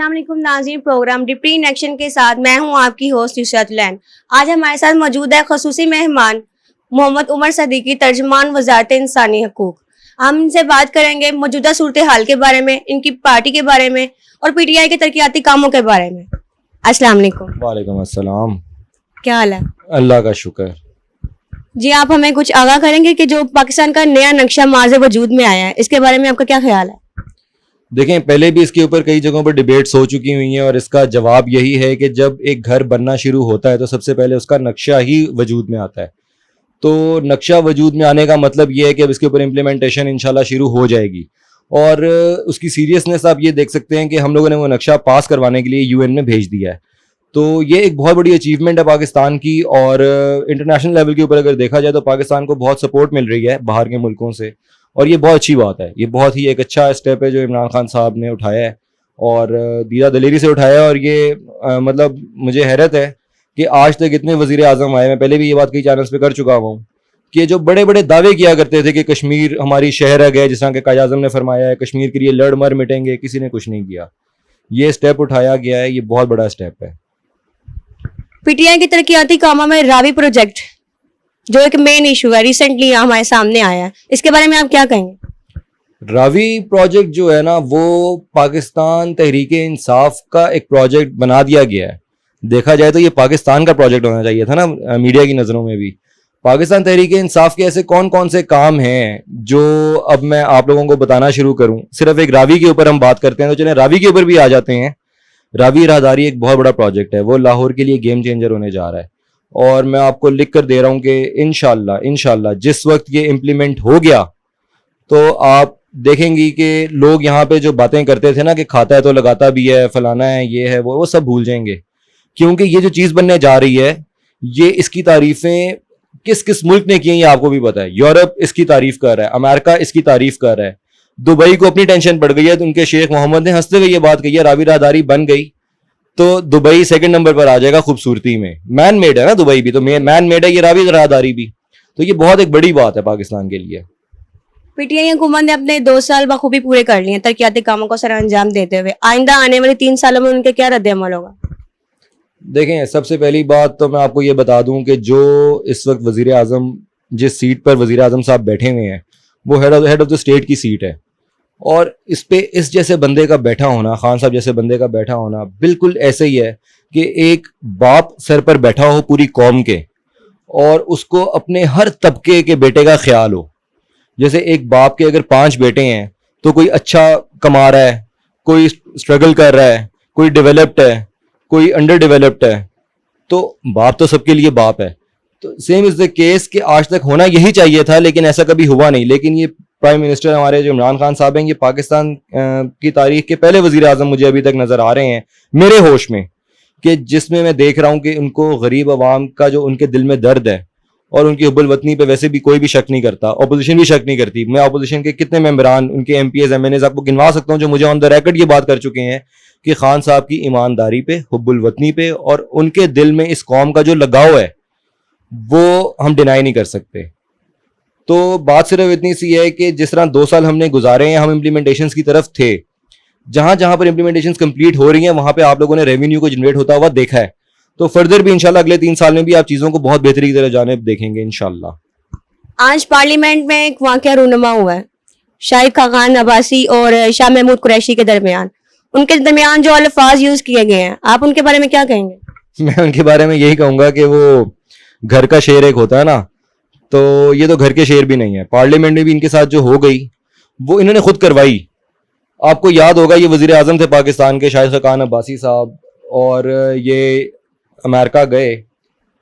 अस्सलाम वालेकुम नाज़रीन, प्रोग्राम डिप्टी इन एक्शन के साथ मैं हूं आपकी होस्ट नुसरत लैन। आज हमारे साथ मौजूद है खसूसी मेहमान मोहम्मद उमर सदीकी, तर्जुमान वज़ारत इंसानी हकूक़। हम इनसे बात करेंगे मौजूदा सूरत हाल के बारे में, इनकी पार्टी के बारे में और PTI के तरक्याती कामों के बारे में। अस्सलाम वालेकुम। वालेकुम अस्सलाम। क्या हाल है? अल्लाह का शुक्र। जी, आप हमें कुछ आगाह करेंगे कि जो पाकिस्तान का नया नक्शा माज़ वजूद में आया है, इसके बारे में आपका क्या ख्याल है? देखें, पहले भी इसके ऊपर कई जगहों पर डिबेट्स हो चुकी हुई हैं और इसका जवाब यही है कि जब एक घर बनना शुरू होता है तो सबसे पहले उसका नक्शा ही वजूद में आता है। तो नक्शा वजूद में आने का मतलब ये है कि अब इसके ऊपर इम्प्लीमेंटेशन इंशाल्लाह शुरू हो जाएगी। और उसकी सीरियसनेस आप ये देख सकते हैं कि हम लोगों ने वो नक्शा पास करवाने के लिए UN में भेज दिया है। तो ये एक बहुत बड़ी अचीवमेंट है पाकिस्तान की। और इंटरनेशनल लेवल के ऊपर अगर देखा जाए तो पाकिस्तान को बहुत सपोर्ट मिल रही है बाहर के मुल्कों से, और ये बहुत अच्छी बात है। ये बहुत ही एक अच्छा स्टेप है जो इमरान खान साहब ने उठाया है और दीदा दलेरी से उठाया है। और ये मतलब मुझे हैरत है कि आज तक इतने वज़ीर आज़म आए, मैं पहले भी ये बात कई चैनल्स पे कर चुका हूँ कि जो बड़े बड़े दावे किया करते थे कि कश्मीर हमारी शहर है, जिस तरह के कायद आज़म ने फरमाया है कश्मीर के लिए लड़ मर मिटेंगे, किसी ने कुछ नहीं किया। ये स्टेप उठाया गया है, ये बहुत बड़ा स्टेप है। PTI के तरक्याती कामों में रावी प्रोजेक्ट जो एक मेन इशू है, रिसेंटली हमारे सामने आया है, इसके बारे में आप क्या कहेंगे? रावी प्रोजेक्ट जो है ना, वो पाकिस्तान तहरीक इंसाफ का एक प्रोजेक्ट बना दिया गया है। देखा जाए तो ये पाकिस्तान का प्रोजेक्ट होना चाहिए था ना मीडिया की नज़रों में भी। पाकिस्तान तहरीक इंसाफ के ऐसे कौन कौन से काम हैं जो अब मैं आप लोगों को बताना शुरू करूं। सिर्फ एक रावी के ऊपर हम बात करते हैं तो चलें रावी के ऊपर भी आ जाते हैं। रावी राहदारी एक बहुत बड़ा प्रोजेक्ट है, वो लाहौर के लिए गेम चेंजर होने जा रहा है। और मैं आपको लिख कर दे रहा हूँ कि इंशाल्लाह जिस वक्त ये इम्प्लीमेंट हो गया तो आप देखेंगी कि लोग यहाँ पे जो बातें करते थे ना कि खाता है तो लगाता भी है, फलाना है, ये है, वो सब भूल जाएंगे। क्योंकि ये जो चीज़ बनने जा रही है, ये इसकी तारीफें किस किस मुल्क ने की हैं ये आपको भी पता है। यूरोप इसकी तारीफ कर रहा है, अमेरिका इसकी तारीफ कर रहा है, दुबई को अपनी टेंशन पड़ गई है तो उनके शेख मोहम्मद ने हंसते हुए ये बात कही है रावी राहदारी बन गई तो दुबई सेकंड नंबर पर आ जाएगा खूबसूरती में। मैन मेड है ना दुबई भी, तो मैन मेड है ये रावी राहदारी भी। तो ये बहुत एक बड़ी बात है पाकिस्तान के लिए। PTI हुकूमत ने अपने 2 साल बखूबी पूरे कर लिए हैं तरक्याती कामों को सर अंजाम देते हुए। आइंदा आने वाले 3 सालों में उनके क्या रद्द-ए-अमल होगा? देखें, सबसे पहली बात तो मैं आपको ये बता दूं कि जो इस वक्त वज़ीर आज़म जिस सीट पर वज़ीर आज़म साहब बैठे हुए हैं वो हेड ऑफ द स्टेट की सीट है। और इस पे इस जैसे बंदे का बैठा होना, खान साहब जैसे बंदे का बैठा होना बिल्कुल ऐसे ही है कि एक बाप सर पर बैठा हो पूरी कौम के और उसको अपने हर तबके के बेटे का ख्याल हो। जैसे एक बाप के अगर 5 बेटे हैं तो कोई अच्छा कमा रहा है, कोई स्ट्रगल कर रहा है, कोई डेवलप्ड है, कोई अंडर डेवलप्ड है, तो बाप तो सबके लिए बाप है। तो सेम इज द केस कि आज तक होना यही चाहिए था लेकिन ऐसा कभी हुआ नहीं। लेकिन ये प्राइम मिनिस्टर हमारे जो इमरान खान साहब हैं, ये पाकिस्तान की तारीख के पहले वज़ीर आज़म मुझे अभी तक नज़र आ रहे हैं मेरे होश में कि जिसमें मैं देख रहा हूँ कि उनको गरीब आवाम का जो उनके दिल में दर्द है और उनकी हुब्बुल वतनी पे वैसे भी कोई भी शक नहीं करता, अपोजिशन भी शक नहीं करती। मैं अपोजिशन के कितने मेंबरान, उनके MPs MNAs आपको गिनवा सकता हूँ जो मुझे ऑन द रिकॉर्ड ये बात कर चुके हैं कि खान साहब की ईमानदारी पे, हुब्बुल वतनी पे और उनके दिल में इस कौम का जो लगाव है वो हम डिनाई नहीं कर सकते। तो बात सिर्फ इतनी सी है कि जिस तरह 2 साल हमने गुजारे हैं, हम इम्प्लीमेंटेशंस की तरफ थे। जहां जहां पर इम्प्लीमेंटेशंस कंप्लीट हो रही हैं वहां पे आप लोगों ने रेवेन्यू को जनरेट होता हुआ देखा है। तो फर्दर भी इंशाल्लाह अगले 3 साल में भी आप चीज़ों को बहुत बेहतरी की तरह जानिब देखेंगे इंशाल्लाह। आज पार्लियामेंट में एक वाक़या रूनुमा हुआ है शाहिद खाकान अब्बासी और शाह महमूद कुरैशी के दरमियान। उनके दरमियान जो अल्फाज यूज़ किए गए हैं, आप उनके बारे में क्या कहेंगे? मैं उनके बारे में यही कहूँगा कि वो घर का शेर एक होता है ना, तो ये तो घर के शेर भी नहीं है। पार्लियामेंट में भी इनके साथ जो हो गई वो इन्होंने खुद करवाई। आपको याद होगा ये वज़ीर आज़म थे पाकिस्तान के शाहिद खाकान अब्बासी साहब, और ये अमेरिका गए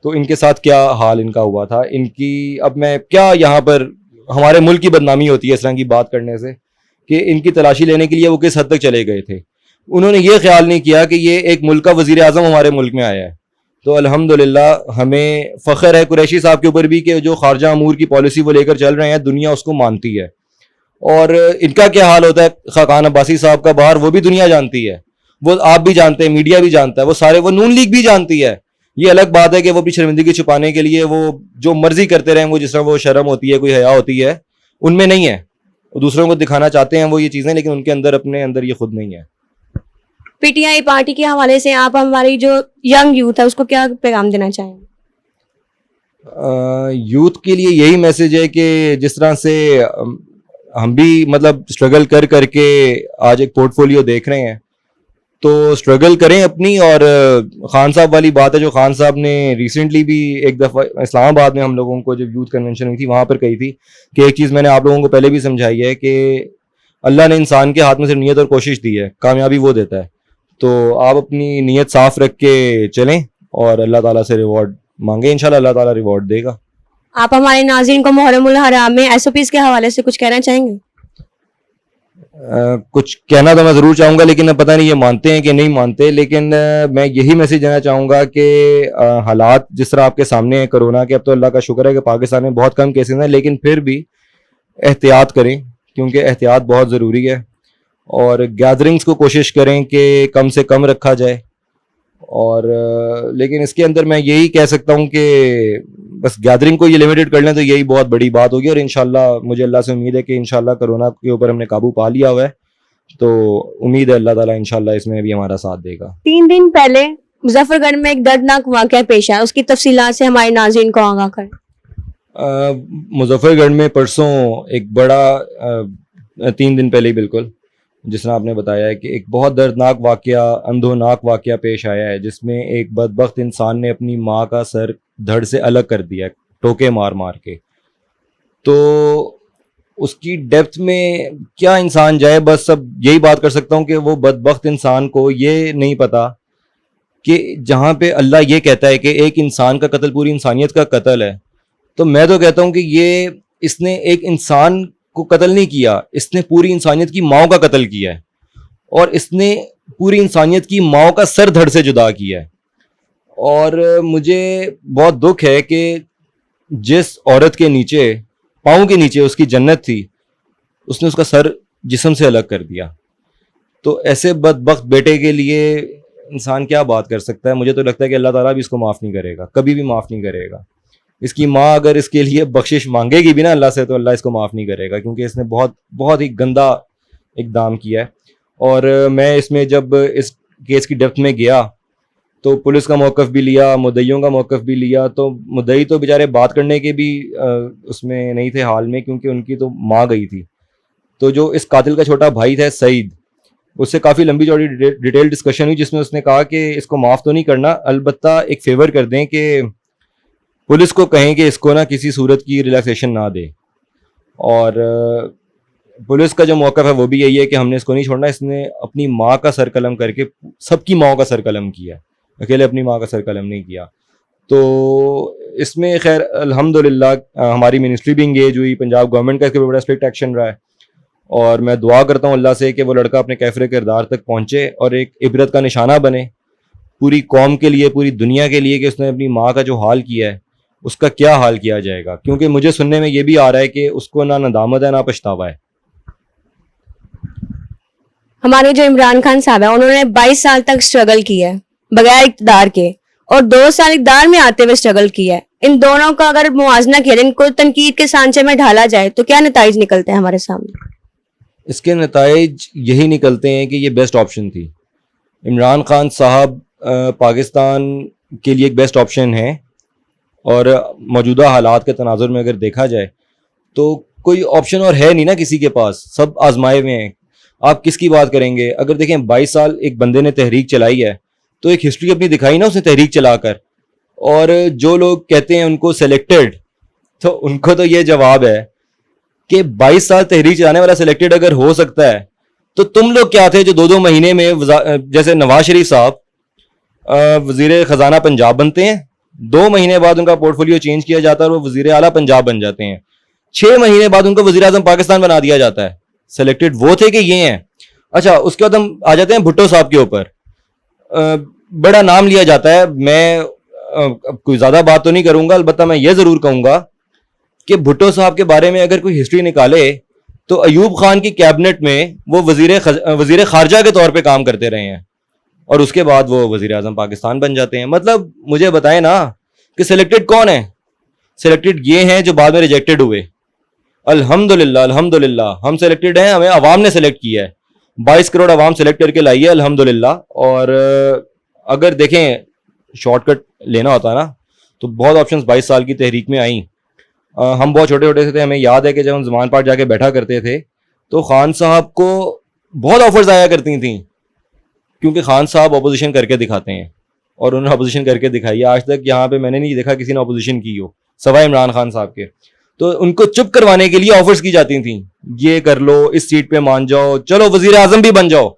तो इनके साथ क्या हाल इनका हुआ था। इनकी अब मैं क्या यहाँ पर हमारे मुल्क की बदनामी होती है इस तरह की बात करने से कि इनकी तलाशी लेने के लिए वो किस हद तक चले गए थे। उन्होंने ये ख्याल नहीं किया कि ये एक मुल्क का वज़ीर आज़म हमारे मुल्क में आया है। तो अल्हम्दुलिल्लाह हमें फ़ख्र है कुरैशी साहब के ऊपर भी कि जो खारजा अमूर की पॉलिसी वो लेकर चल रहे हैं, दुनिया उसको मानती है। और इनका क्या हाल होता है खाकान अब्बासी साहब का बाहर, वो भी दुनिया जानती है, वो आप भी जानते हैं, मीडिया भी जानता है, वो सारे, वो नून लीग भी जानती है। ये अलग बात है कि वो अपनी शर्मिंदगी छुपाने के लिए वो जो मर्जी करते रहें, वो जिस तरह वो शर्म होती है, कोई हया होती है, उनमें नहीं है। वो दूसरों को दिखाना चाहते हैं वो ये चीज़ें, लेकिन उनके अंदर अपने अंदर ये खुद नहीं है। پی ٹی آئی پارٹی کے حوالے سے آپ ہماری جو ینگ یوتھ ہے اس کو کیا پیغام دینا چاہیں گے؟ یوتھ کے لیے یہی میسج ہے کہ جس طرح سے ہم بھی مطلب اسٹرگل کر کے آج ایک پورٹ فولیو دیکھ رہے ہیں, تو اسٹرگل کریں اپنی. اور خان صاحب والی بات ہے جو خان صاحب نے ریسنٹلی بھی ایک دفعہ اسلام آباد میں ہم لوگوں کو جب یوتھ کنونشن ہوئی تھی وہاں پر کہی تھی کہ ایک چیز میں نے آپ لوگوں کو پہلے بھی سمجھائی ہے کہ اللہ نے انسان کے ہاتھ میں صرف نیت اور کوشش دی ہے, کامیابی وہ دیتا ہے. تو آپ اپنی نیت صاف رکھ کے چلیں اور اللہ تعالیٰ سے ریوارڈ مانگیں, انشاءاللہ اللہ تعالیٰ ریوارڈ دے گا. آپ ہمارے ناظرین کو محرم الحرام میں ایس او پیز کے حوالے سے کچھ کہنا چاہیں گے؟ کچھ کہنا تو میں ضرور چاہوں گا, لیکن پتہ نہیں یہ مانتے ہیں کہ نہیں مانتے. لیکن میں یہی میسج دینا چاہوں گا کہ حالات جس طرح آپ کے سامنے ہیں کرونا کے, اب تو اللہ کا شکر ہے کہ پاکستان میں بہت کم کیسز ہیں, لیکن پھر بھی احتیاط کریں کیونکہ احتیاط بہت ضروری ہے. اور گیدرنگس کو کوشش کریں کہ کم سے کم رکھا جائے. اور لیکن اس کے اندر میں یہی کہہ سکتا ہوں کہ بس گیدرنگ کو یہ لمیٹڈ کر لیں تو یہی بہت بڑی بات ہوگی. اور انشاءاللہ مجھے اللہ سے امید ہے کہ انشاءاللہ کرونا کے اوپر ہم نے قابو پا لیا ہوا ہے, تو امید ہے اللہ تعالیٰ انشاءاللہ اس میں بھی ہمارا ساتھ دے گا. 3 دن پہلے مظفر گڑھ میں ایک دردناک واقعہ پیش آیا, اس کی تفصیلات سے ہمارے ناظرین کو آگاہ کریں. مظفر گڑھ میں پرسوں ایک بڑا 3 دن پہلے ہی بالکل جس طرح آپ نے بتایا ہے کہ ایک بہت دردناک واقعہ, اندھوناک واقعہ پیش آیا ہے, جس میں ایک بدبخت انسان نے اپنی ماں کا سر دھڑ سے الگ کر دیا, ٹوکے مار مار کے. تو اس کی ڈیپتھ میں کیا انسان جائے, بس سب یہی بات کر سکتا ہوں کہ وہ بدبخت انسان کو یہ نہیں پتا کہ جہاں پہ اللہ یہ کہتا ہے کہ ایک انسان کا قتل پوری انسانیت کا قتل ہے, تو میں تو کہتا ہوں کہ یہ اس نے ایک انسان کو قتل نہیں کیا, اس نے پوری انسانیت کی ماؤں کا قتل کیا ہے, اور اس نے پوری انسانیت کی ماؤں کا سر دھڑ سے جدا کیا ہے. اور مجھے بہت دکھ ہے کہ جس عورت کے نیچے پاؤں کے نیچے اس کی جنت تھی, اس نے اس کا سر جسم سے الگ کر دیا. تو ایسے بدبخت بیٹے کے لیے انسان کیا بات کر سکتا ہے؟ مجھے تو لگتا ہے کہ اللہ تعالیٰ بھی اس کو معاف نہیں کرے گا, کبھی بھی معاف نہیں کرے گا. اس کی ماں اگر اس کے لیے بخشش مانگے گی بھی نا اللہ سے, تو اللہ اس کو معاف نہیں کرے گا, کیونکہ اس نے بہت بہت ہی گندا اقدام کیا ہے. اور میں اس میں جب اس کیس کی ڈیپتھ میں گیا تو پولیس کا موقف بھی لیا, مدعیوں کا موقف بھی لیا. تو مدعی تو بیچارے بات کرنے کے بھی اس میں نہیں تھے حال میں, کیونکہ ان کی تو ماں گئی تھی. تو جو اس قاتل کا چھوٹا بھائی تھا سعید, اس سے کافی لمبی چوڑی ڈیٹیل ڈسکشن ہوئی, جس میں اس نے کہا کہ اس کو معاف تو نہیں کرنا, البتہ ایک فیور کر دیں کہ پولیس کو کہیں کہ اس کو نا کسی صورت کی ریلیکسیشن نہ دے. اور پولیس کا جو موقف ہے وہ بھی یہی ہے کہ ہم نے اس کو نہیں چھوڑنا. اس نے اپنی ماں کا سر قلم کر کے سب کی ماں کا سر قلم کیا, اکیلے اپنی ماں کا سر قلم نہیں کیا. تو اس میں خیر الحمدللہ ہماری منسٹری بھی انگیج ہوئی, پنجاب گورنمنٹ کا اس کے بڑا اسٹرکٹ ایکشن رہا ہے. اور میں دعا کرتا ہوں اللہ سے کہ وہ لڑکا اپنے کیفر کردار تک پہنچے اور ایک عبرت کا نشانہ بنے پوری قوم کے لیے, پوری دنیا کے لیے, کہ اس نے اپنی ماں کا جو حال کیا ہے اس کا کیا حال کیا جائے گا. کیونکہ مجھے سننے میں یہ بھی آ رہا ہے کہ اس کو نہ ندامت ہے نہ پچھتاوا ہے. ہمارے جو عمران خان صاحب ہیں انہوں نے 22 سال تک اسٹرگل کی ہے بغیر اقتدار کے, اور 2 سال اقتدار میں آتے ہوئے اسٹرگل کیا ہے. ان دونوں کا اگر موازنہ کیا جائے, ان کو تنقید کے سانچے میں ڈھالا جائے, تو کیا نتائج نکلتے ہیں ہمارے سامنے؟ اس کے نتائج یہی نکلتے ہیں کہ یہ بیسٹ آپشن تھی. عمران خان صاحب پاکستان کے لیے ایک بیسٹ آپشن ہے, اور موجودہ حالات کے تناظر میں اگر دیکھا جائے تو کوئی آپشن اور ہے نہیں نا کسی کے پاس, سب آزمائے ہوئے ہیں. آپ کس کی بات کریں گے؟ اگر دیکھیں 22 سال ایک بندے نے تحریک چلائی ہے, تو ایک ہسٹری اپنی دکھائی نا اس نے تحریک چلا کر. اور جو لوگ کہتے ہیں ان کو سلیکٹڈ, تو ان کو تو یہ جواب ہے کہ 22 سال تحریک چلانے والا سلیکٹڈ اگر ہو سکتا ہے تو تم لوگ کیا تھے جو 2 مہینے میں جیسے نواز شریف صاحب وزیر خزانہ پنجاب بنتے ہیں, 2 مہینے بعد ان کا پورٹ فولیو چینج کیا جاتا ہے اور وہ وزیر اعلیٰ پنجاب بن جاتے ہیں, 6 مہینے بعد ان کو وزیر اعظم پاکستان بنا دیا جاتا ہے. سلیکٹڈ وہ تھے کہ یہ ہیں. اچھا, اس کے بعد ہم آ جاتے ہیں بھٹو صاحب کے اوپر. بڑا نام لیا جاتا ہے, میں کوئی زیادہ بات تو نہیں کروں گا, البتہ میں یہ ضرور کہوں گا کہ بھٹو صاحب کے بارے میں اگر کوئی ہسٹری نکالے تو ایوب خان کی کیبنٹ میں وہ وزیر خارجہ کے طور پہ کام کرتے رہے ہیں, اور اس کے بعد وہ وزیر اعظم پاکستان بن جاتے ہیں. مطلب مجھے بتائیں نا کہ سلیکٹڈ کون ہے؟ سلیکٹڈ یہ ہیں جو بعد میں ریجیکٹڈ ہوئے. الحمدللہ الحمدللہ ہم سلیکٹڈ ہیں, ہمیں عوام نے سلیکٹ کیا ہے. 22 करोड़ आवाम सेलेक्ट करके लाई है अल्हम्दुलिल्लाह. और अगर देखें शॉर्टकट लेना होता ना तो बहुत ऑप्शंस 22 साल की तहरीक में आई. हम बहुत छोटे छोटे से थे, हमें याद है कि जब हम ज़मान पार्क जाके बैठा करते थे तो खान साहब को बहुत ऑफर्स आया करती थी, क्योंकि खान साहब अपोजिशन करके दिखाते हैं और उन्होंने अपोजिशन करके दिखाई है. आज तक यहाँ पे मैंने नहीं देखा किसी ने अपोजिशन की हो सवाए इमरान खान साहब के. तो उनको चुप करवाने के लिए ऑफर्स की जाती थी, ये कर लो, इस सीट पे मान जाओ, चलो वजीर आजम भी बन जाओ.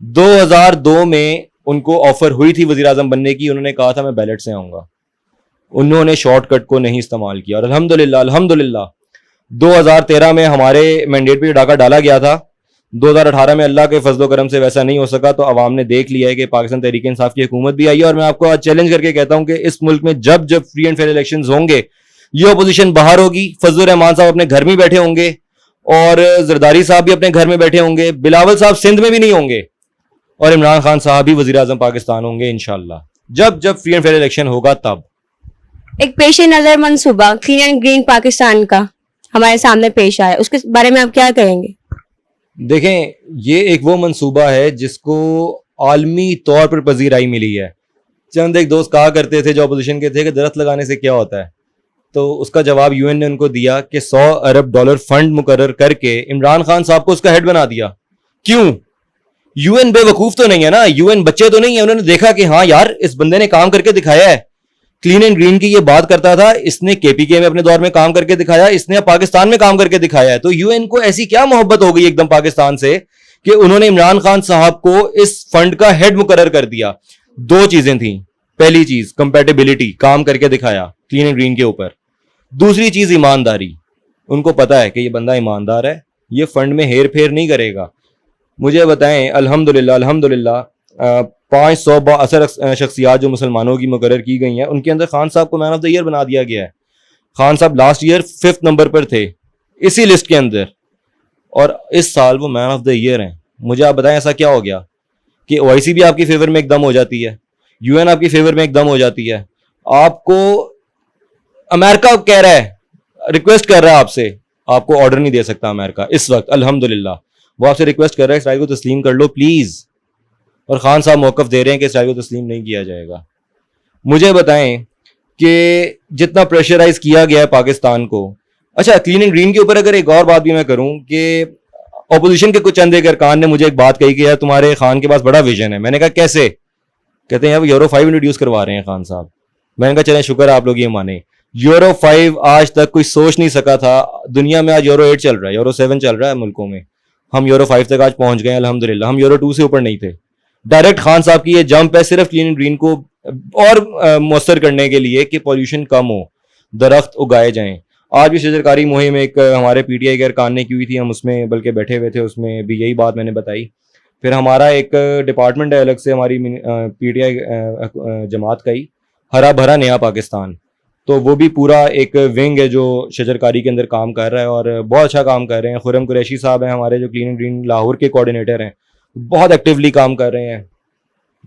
2002 में उनको ऑफर हुई थी वजीर आजम बनने की, उन्होंने कहा था मैं बैलेट से आऊंगा. उन्होंने शॉर्टकट को नहीं इस्तेमाल किया और अल्हम्दुलिल्लाह 2013 में हमारे मैंडेट पे डाका डाला गया था. 2018 में अल्लाह के फजलो करम से वैसा नहीं हो सका, तो अवाम ने देख लिया है कि पाकिस्तान तहरीक इंसाफ की हुकूमत भी आई है. और मैं आपको आज चैलेंज करके कहता हूं कि इस मुल्क में जब जब फ्री एंड फेयर इलेक्शंस होंगे, ये अपोजिशन बाहर होगी. फजलुर रहमान साहब अपने घर में बैठे होंगे और जरदारी साहब भी अपने घर में बैठे होंगे, बिलावल साहब सिंध में भी नहीं होंगे और इमरान खान साहब भी वजीर आजम पाकिस्तान होंगे इंशाल्लाह. जब जब फ्री एंड फेयर इलेक्शन होगा तब. एक पेश नजर मंसूबा क्लीन एंड ग्रीन पाकिस्तान का हमारे सामने पेश आया, उसके बारे में आप क्या कहेंगे? देखें, ये एक वो मंसूबा है जिसको आलमी तौर पर पजीराई मिली है. चंद एक दोस्त कहा करते थे जो अपोजिशन के थे कि दरख्त लगाने से क्या होता है, तो उसका जवाब यूएन ने उनको दिया कि $100 अरब फंड मुकर्रर करके इमरान खान साहब को उसका हेड बना दिया. क्यों? यूएन बेवकूफ तो नहीं है ना, यूएन बच्चे तो नहीं है. उन्होंने देखा कि हाँ यार, इस बंदे ने काम करके दिखाया है. क्लीन एंड ग्रीन की ये बात करता था, इसने केपीके में अपने दौर में काम करके दिखाया, इसने पाकिस्तान में काम करके दिखाया है. तो यूएन को ऐसी क्या मोहब्बत हो गई एकदम पाकिस्तान से कि उन्होंने इमरान खान साहब को इस फंड का हेड मुकर्रर कर दिया. दो चीजें थी. पहली चीज कंपैटिबिलिटी, काम करके दिखाया क्लीन एंड ग्रीन के ऊपर. दूसरी चीज ईमानदारी. उनको पता है कि ये बंदा ईमानदार है, ये फंड में हेर फेर नहीं करेगा. मुझे बताएं, अल्हम्दुलिल्लाह 500 बाअसर शख्सियात जो मुसलमानों की मुकर्रर की गई हैं, उनके अंदर खान साहब को मैन ऑफ द ईयर बना दिया गया है. खान साहब लास्ट ईयर 5th नंबर पर थे इसी लिस्ट के अंदर और इस साल वो मैन ऑफ द ईयर हैं. मुझे आप बताएं ऐसा क्या हो गया कि ओआईसी भी आपकी फेवर में एकदम हो जाती है, यूएन आपकी फेवर में एकदम हो जाती है. आपको अमेरिका कह रहा है, रिक्वेस्ट कर रहा है आपसे, आपको ऑर्डर नहीं दे सकता अमेरिका इस वक्त. अल्हम्दुलिल्लाह वो आपसे रिक्वेस्ट कर रहा है इसराइल को तस्लीम कर लो प्लीज, और खान साहब मौकफ दे रहे हैं कि इसराइल को तस्लीम नहीं किया जाएगा. मुझे बताएं कि जितना प्रेशराइज किया गया है पाकिस्तान को. अच्छा, क्लीन एंड ग्रीन के ऊपर अगर एक और बात भी मैं करूं कि अपोजिशन के कुछ चंद एक अरकान ने मुझे एक बात कही कि यार तुम्हारे खान के पास बड़ा विजन है. मैंने कहा कैसे? कहते हैं यार यूरो 5 इंट्रोड्यूस करवा रहे हैं खान साहब. मैंने कहा चलें शुक्र आप लोग ये माने. यूरो 5 आज तक कोई सोच नहीं सका था. दुनिया में आज यूरो 8 चल रहा है, यूरो 7 चल रहा है मुल्कों में. हम यूरो 5 तक आज पहुंच गए अल्हम्दुलिल्लाह. हम यूरो 2 से ऊपर नहीं थे. डायरेक्ट खान साहब की ये जंप है सिर्फ क्लीन एंड ग्रीन को और मौसर करने के लिए कि पॉल्यूशन कम हो, दरख्त उगाए जाएं. आज भी शजरकारी मुहिम एक हमारे पीटीआई के अरकान ने की हुई थी, हम उसमें बल्कि बैठे हुए थे, उसमें भी यही बात मैंने बताई. फिर हमारा एक डिपार्टमेंट है अलग से हमारी पीटीआई जमात का ही, हरा भरा नया पाकिस्तान. तो वो भी पूरा एक विंग है जो शजरकारी के अंदर काम कर रहा है और बहुत अच्छा काम कर रहे हैं. खुरम कुरैशी साहब हैं हमारे जो क्लीन एंड ग्रीन लाहौर के कोऑर्डिनेटर हैं, बहुत एक्टिवली काम कर रहे हैं.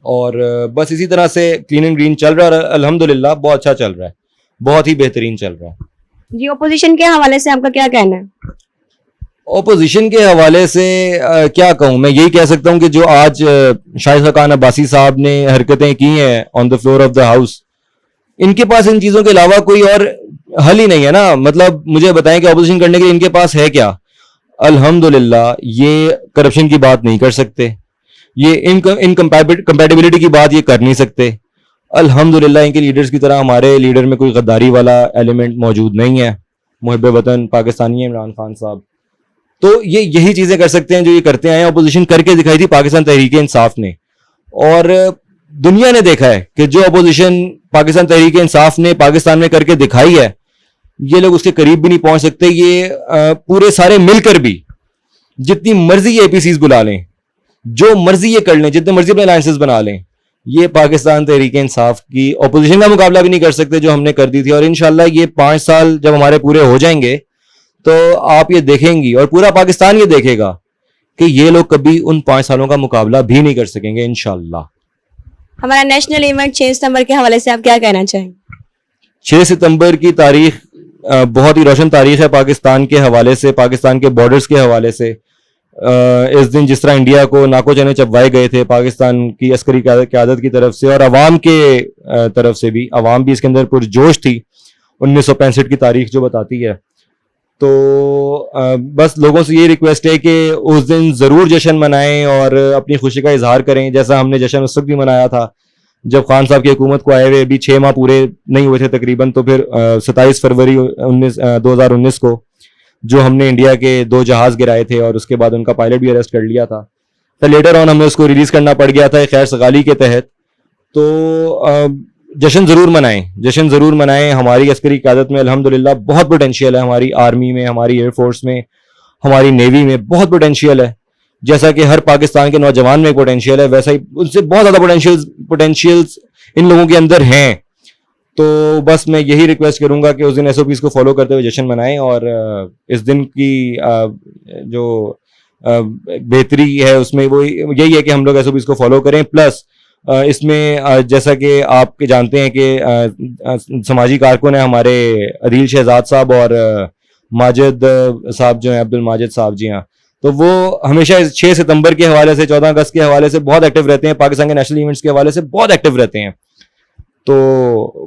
और बस इसी तरह से क्लीन एंड ग्रीन चल रहा है. अल्हम्दुलिल्लाह बहुत अच्छा चल रहा है, बहुत ही बेहतरीन चल रहा है. जी, ओपोजिशन के हवाले से आपका क्या कहना है? ओपोजिशन के हवाले से क्या कहूँ, मैं यही कह सकता हूँ कि जो आज शाहिद खान अब्बासी साहब ने हरकतें की हैं on the floor of the house, इनके पास इन चीज़ों के अलावा कोई और हल ही नहीं है ना. मतलब मुझे बताएं कि अपोजिशन करने के लिए इनके पास है क्या? अल्हम्दुलिल्लाह ये करप्शन की बात नहीं कर सकते, ये इनकम्पैटिबिलिटी की बात ये कर नहीं सकते. अल्हम्दुलिल्लाह इनके लीडर्स की तरह हमारे लीडर में कोई गद्दारी वाला एलिमेंट मौजूद नहीं है. मुहिब वतन पाकिस्तानी है इमरान खान साहब. तो ये यही चीज़ें कर सकते हैं जो ये करते आए. अपोजिशन करके दिखाई थी पाकिस्तान तहरीक इंसाफ ने, और दुनिया ने देखा है कि जो अपोजिशन पाकिस्तान तहरीक इंसाफ ने पाकिस्तान में करके दिखाई है, ये लोग उसके करीब भी नहीं पहुंच सकते. ये पूरे सारे मिलकर भी जितनी मर्जी ये एपीसीज बुला लें, जो मर्जी ये कर लें, जितने मर्जी अपने अलायंसेस बना लें, ये पाकिस्तान तहरीक इंसाफ की अपोजिशन का मुकाबला भी नहीं कर सकते जो हमने कर दी थी. और इंशाल्लाह ये 5 साल जब हमारे पूरे हो जाएंगे तो आप ये देखेंगी और पूरा पाकिस्तान ये देखेगा कि ये लोग कभी उन 5 सालों का मुकाबला भी नहीं कर सकेंगे इंशाल्लाह. हमारा नेशनल इवेंट 6 सितंबर के हवाले से आप क्या कहना चाहेंगे? 6 सितंबर की तारीख बहुत ही रोशन तारीख है पाकिस्तान के हवाले से, पाकिस्तान के बॉर्डर्स के हवाले से. اس دن جس طرح انڈیا کو ناکو چنے چبوائے گئے تھے پاکستان کی عسکری قیادت کی طرف سے اور عوام کے طرف سے بھی, عوام بھی اس کے اندر پرجوش تھی 1965 کی تاریخ جو بتاتی ہے. تو بس لوگوں سے یہ ریکویسٹ ہے کہ اس دن ضرور جشن منائیں اور اپنی خوشی کا اظہار کریں, جیسا ہم نے جشن اس وقت بھی منایا تھا جب خان صاحب کی حکومت کو آئے ہوئے ابھی 6 ماہ پورے نہیں ہوئے تھے تقریباً. تو پھر 27 فروری 2019 کو جو ہم نے انڈیا کے 2 جہاز گرائے تھے اور اس کے بعد ان کا پائلٹ بھی اریسٹ کر لیا تھا, تو لیٹر آن ہمیں اس کو ریلیز کرنا پڑ گیا تھا خیر سگالی کے تحت. تو جشن ضرور منائیں, جشن ضرور منائیں. ہماری عسکری قیادت میں الحمدللہ بہت پوٹینشیل ہے, ہماری آرمی میں, ہماری ایئر فورس میں, ہماری نیوی میں بہت پوٹینشیل ہے. جیسا کہ ہر پاکستان کے نوجوان میں پوٹینشیل ہے, ویسا ہی ان سے بہت زیادہ پوٹینشیلز ان لوگوں کے اندر ہیں. تو بس میں یہی ریکویسٹ کروں گا کہ اس دن ایس او پیز کو فالو کرتے ہوئے جشن منائیں, اور اس دن کی جو بہتری ہے اس میں وہ یہی ہے کہ ہم لوگ ایس او پیز کو فالو کریں. پلس اس میں جیسا کہ آپ کے جانتے ہیں کہ سماجی کارکن ہیں ہمارے عدیل شہزاد صاحب اور ماجد صاحب جو ہیں, عبد الماجد صاحب, جی ہاں, تو وہ ہمیشہ 6 ستمبر کے حوالے سے 14 اگست کے حوالے سے بہت ایکٹیو رہتے ہیں, پاکستان کے نیشنل ایونٹس کے حوالے سے بہت ایکٹیو رہتے ہیں. تو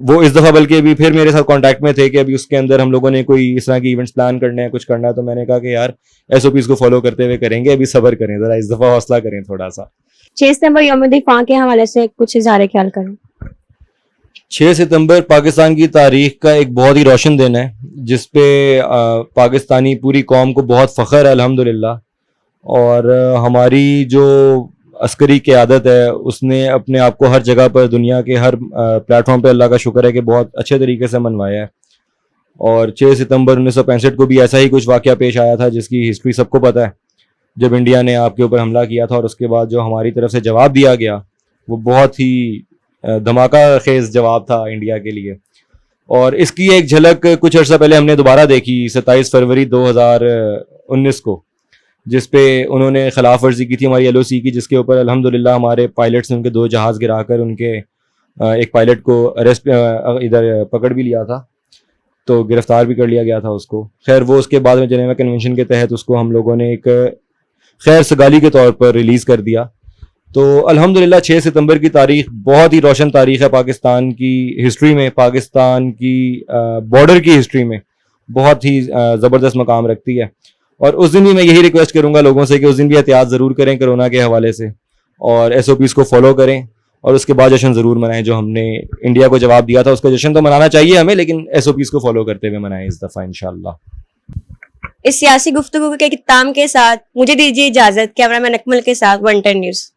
وہ اس دفعہ بلکہ بھی پھر میرے ساتھ کانٹیکٹ میں تھے کہ ابھی اس کے اندر ہم لوگوں نے کوئی اس طرح کی ایونٹس پلان کرنے ہیں, کچھ کرنا ہے. تو میں نے کہا کہ یار ایس او پیز کو فالو کرتے ہوئے کریں گے, ابھی صبر کریں, ذرا اس دفعہ حوصلہ کریں تھوڑا سا. 6 ستمبر یوم دفاع کے حوالے سے کچھ اظہار خیال کریں. 6 ستمبر پاکستان کی تاریخ کا ایک بہت ہی روشن دن ہے جس پہ پاکستانی پوری قوم کو بہت فخر ہے الحمدللہ. اور ہماری جو عسکری قیادت ہے اس نے اپنے آپ کو ہر جگہ پر دنیا کے ہر پلیٹ فارم پہ اللہ کا شکر ہے کہ بہت اچھے طریقے سے منوایا ہے. اور 6 ستمبر 1965 کو بھی ایسا ہی کچھ واقعہ پیش آیا تھا جس کی ہسٹری سب کو پتہ ہے, جب انڈیا نے آپ کے اوپر حملہ کیا تھا, اور اس کے بعد جو ہماری طرف سے جواب دیا گیا وہ بہت ہی دھماکہ خیز جواب تھا انڈیا کے لیے. اور اس کی ایک جھلک کچھ عرصہ پہلے ہم نے دوبارہ دیکھی 27 فروری 2019 کو, جس پہ انہوں نے خلاف ورزی کی تھی ہماری ایل او سی کی, جس کے اوپر الحمدللہ ہمارے پائلٹس نے ان کے 2 جہاز گرا کر ان کے ایک پائلٹ کو اریسٹ ادھر پکڑ بھی لیا تھا, تو گرفتار بھی کر لیا گیا تھا اس کو. خیر وہ اس کے بعد میں جنیوا کنونشن کے تحت اس کو ہم لوگوں نے ایک خیر سگالی کے طور پر ریلیز کر دیا. تو الحمدللہ 6 ستمبر کی تاریخ بہت ہی روشن تاریخ ہے پاکستان کی ہسٹری میں, پاکستان کی بارڈر کی ہسٹری میں بہت ہی زبردست مقام رکھتی ہے. اور اس دن بھی میں یہی ریکویسٹ کروں گا لوگوں سے کہ اس دن بھی احتیاط ضرور کریں کرونا کے حوالے سے, اور ایس او پیز کو فالو کریں, اور اس کے بعد جشن ضرور منائیں. جو ہم نے انڈیا کو جواب دیا تھا اس کا جشن تو منانا چاہیے ہمیں, لیکن ایس او پیز کو فالو کرتے ہوئے منائیں اس دفعہ انشاءاللہ. اس سیاسی گفتگو کے اختتام کے ساتھ مجھے دیجیے اجازت. کیمرہ مین اکمل کے ساتھ 110 نیوز.